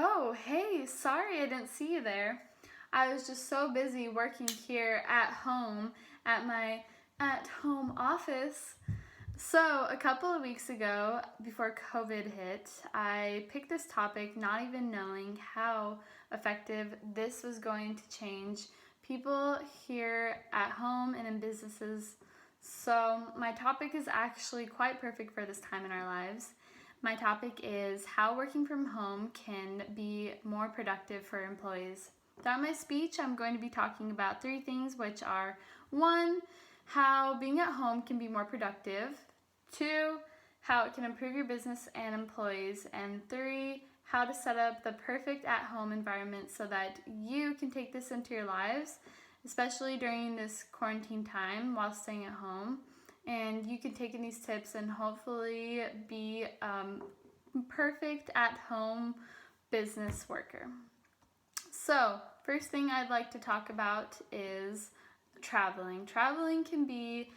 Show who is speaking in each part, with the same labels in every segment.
Speaker 1: Oh, hey, sorry I didn't see you there. I was just so busy working here at home at my at home office. So, a couple of weeks ago, before COVID hit, I picked this topic not even knowing how effective this was going to change people here at home and in businesses. So, my topic is actually quite perfect for this time in our lives. My topic is how working from home can be more productive for employees. Throughout my speech, I'm going to be talking about three things, which are one, how being at home can be more productive, two, how it can improve your business and employees, and three, how to set up the perfect at home environment so that you can take this into your lives, especially during this quarantine time while staying at home. And you can take in these tips and hopefully be perfect at home business worker. So, first thing I'd like to talk about is traveling. Traveling can be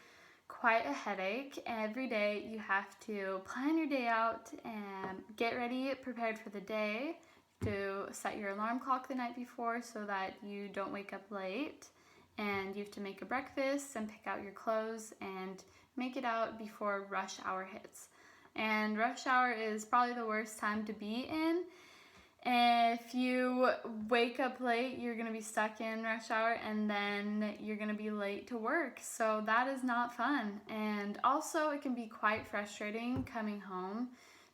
Speaker 1: quite a headache. Every day you have to plan your day out and get ready, prepared for the day, to set your alarm clock the night before so that you don't wake up late. And you have to make a breakfast and pick out your clothes and make it out before rush hour hits. And rush hour is probably the worst time to be in. If you wake up late, you're going to be stuck in rush hour and then you're going to be late to work. So that is not fun. And also it can be quite frustrating coming home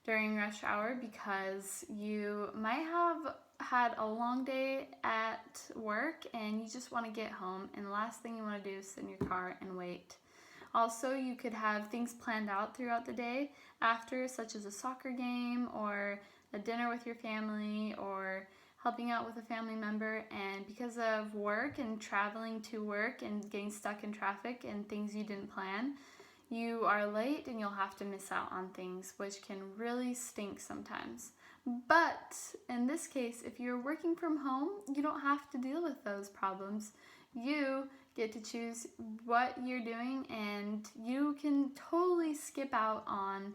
Speaker 1: during rush hour because you might have had a long day at work and you just want to get home, and the last thing you want to do is sit in your car and wait. Also, you could have things planned out throughout the day after, such as a soccer game or a dinner with your family or helping out with a family member, and because of work and traveling to work and getting stuck in traffic and things you didn't plan, you are late and you'll have to miss out on things, which can really stink sometimes. But in this case, if you're working from home, you don't have to deal with those problems. You get to choose what you're doing, and you can totally skip out on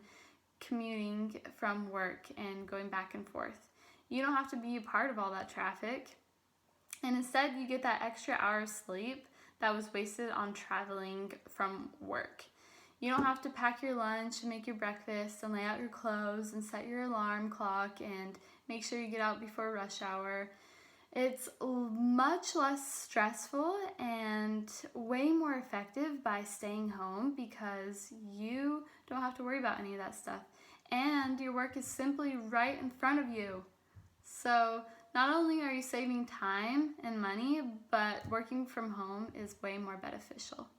Speaker 1: commuting from work and going back and forth. You don't have to be a part of all that traffic, and instead you get that extra hour of sleep that was wasted on traveling from work. You don't have to pack your lunch and make your breakfast and lay out your clothes and set your alarm clock and make sure you get out before rush hour. It's much less stressful and way more effective by staying home because you don't have to worry about any of that stuff. And your work is simply right in front of you. So not only are you saving time and money, but working from home is way more beneficial.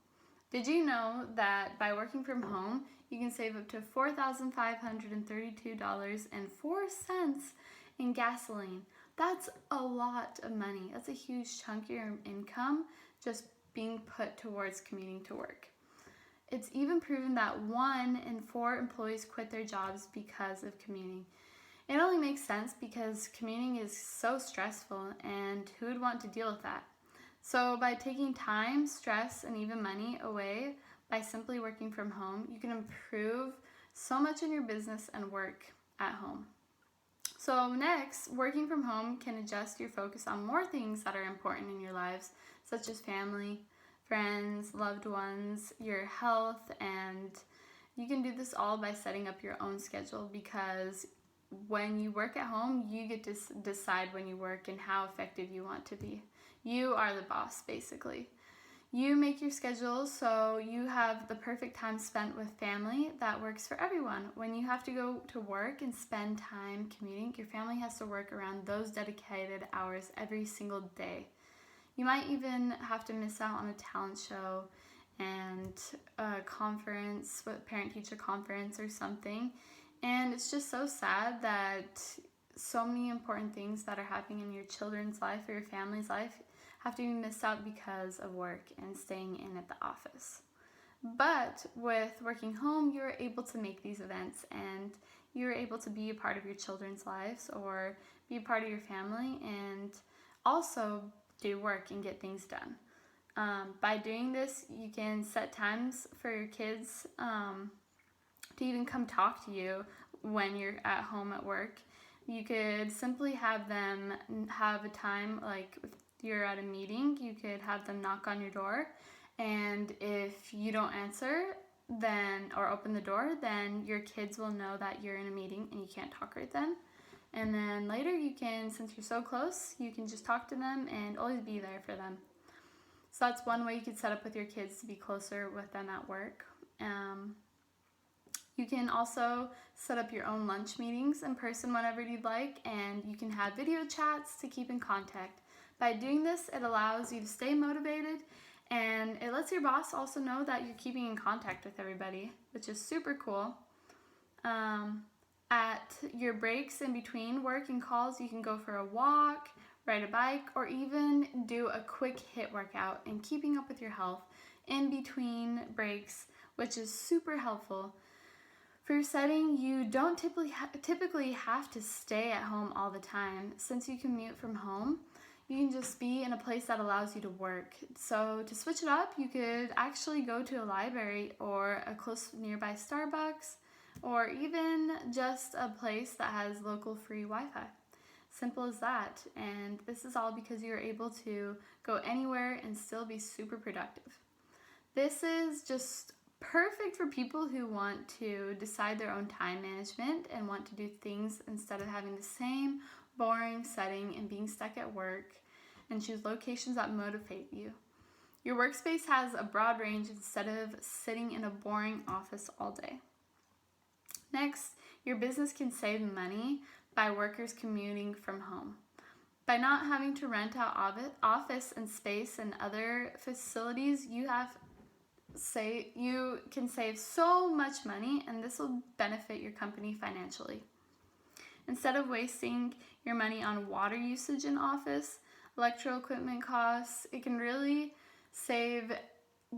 Speaker 1: Did you know that by working from home, you can save up to $4,532.04 in gasoline? That's a lot of money. That's a huge chunk of your income just being put towards commuting to work. It's even proven that 1 in 4 employees quit their jobs because of commuting. It only makes sense because commuting is so stressful, and who would want to deal with that? So by taking time, stress, and even money away by simply working from home, you can improve so much in your business and work at home. So next, working from home can adjust your focus on more things that are important in your lives, such as family, friends, loved ones, your health, and you can do this all by setting up your own schedule, because when you work at home, you get to decide when you work and how effective you want to be. You are the boss, basically. You make your schedule so you have the perfect time spent with family that works for everyone. When you have to go to work and spend time commuting, your family has to work around those dedicated hours every single day. You might even have to miss out on a talent show and a conference, parent-teacher conference or something. And it's just so sad that so many important things that are happening in your children's life or your family's life have to be missed out because of work and staying in at the office. But with working home, you're able to make these events, and you're able to be a part of your children's lives or be a part of your family and also do work and get things done. By doing this, you can set times for your kids to even come talk to you when you're at home at work. You could simply have them have a time, like if you're at a meeting, you could have them knock on your door, and if you don't answer then or open the door, then your kids will know that you're in a meeting and you can't talk right then. And then later you can, since you're so close, you can just talk to them and always be there for them. So that's one way you could set up with your kids to be closer with them at work. You can also set up your own lunch meetings in person whenever you'd like, and you can have video chats to keep in contact. By doing this, it allows you to stay motivated, and it lets your boss also know that you're keeping in contact with everybody, which is super cool. At your breaks in between work and calls, you can go for a walk, ride a bike, or even do a quick HIIT workout and keeping up with your health in between breaks, which is super helpful. For your setting, you don't typically have to stay at home all the time. Since you commute from home, you can just be in a place that allows you to work. So to switch it up, you could actually go to a library or a close nearby Starbucks, or even just a place that has local free Wi-Fi. Simple as that. And this is all because you're able to go anywhere and still be super productive. This is just perfect for people who want to decide their own time management and want to do things instead of having the same boring setting and being stuck at work, and choose locations that motivate you. Your workspace has a broad range instead of sitting in a boring office all day. Next, your business can save money by workers commuting from home. By not having to rent out office and space and other facilities, you can save so much money, and this will benefit your company financially. Instead of wasting your money on water usage in office, electrical equipment costs, it can really save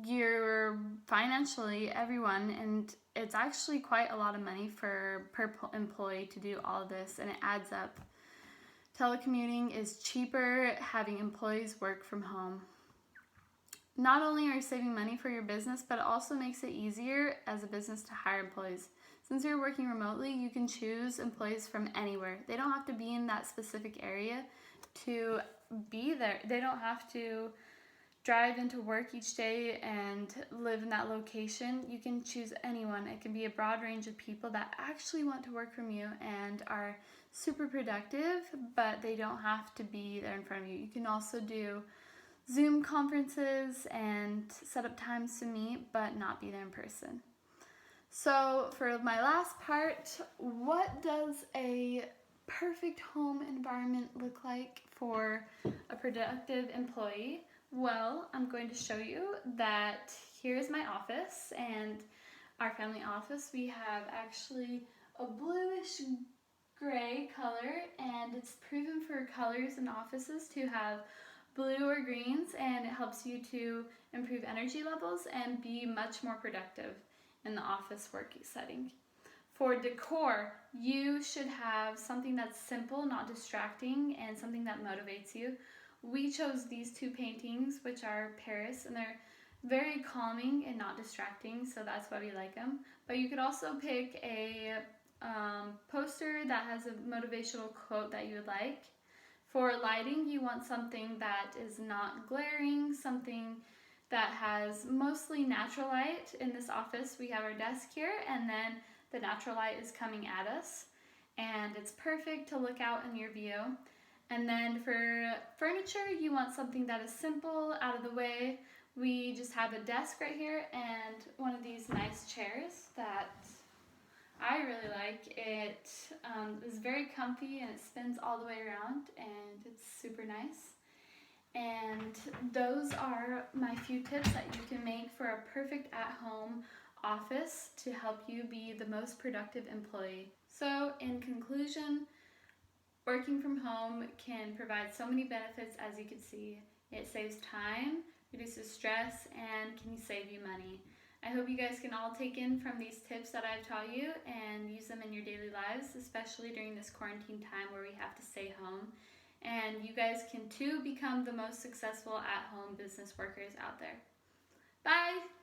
Speaker 1: your financially everyone, and it's actually quite a lot of money per employee to do all of this, and it adds up. Telecommuting is cheaper having employees work from home. Not only are you saving money for your business, but it also makes it easier as a business to hire employees. Since you're working remotely, you can choose employees from anywhere. They don't have to be in that specific area to be there. They don't have to drive into work each day and live in that location. You can choose anyone. It can be a broad range of people that actually want to work from you and are super productive, but they don't have to be there in front of you. You can also do Zoom conferences and set up times to meet, but not be there in person. So for my last part, what does a perfect home environment look like for a productive employee? Well, I'm going to show you that here's my office, and our family office. We have actually a bluish gray color, and it's proven for colors in offices to have blue or greens, and it helps you to improve energy levels and be much more productive in the office work setting. For decor, you should have something that's simple, not distracting, and something that motivates you. We chose these two paintings, which are Paris, and they're very calming and not distracting, so that's why we like them. But you could also pick a poster that has a motivational quote that you would like. For lighting, you want something that is not glaring, something that has mostly natural light. In this office, we have our desk here, and then the natural light is coming at us, and it's perfect to look out in your view. And then for furniture, you want something that is simple, out of the way. We just have a desk right here and one of these nice chairs that I really like. It is very comfy and it spins all the way around, and it's super nice. And those are my few tips that you can make for a perfect at-home office to help you be the most productive employee. So in conclusion, working from home can provide so many benefits, as you can see. It saves time, reduces stress, and can save you money. I hope you guys can all take in from these tips that I've taught you and use them in your daily lives, especially during this quarantine time where we have to stay home. And you guys can too become the most successful at-home business workers out there. Bye!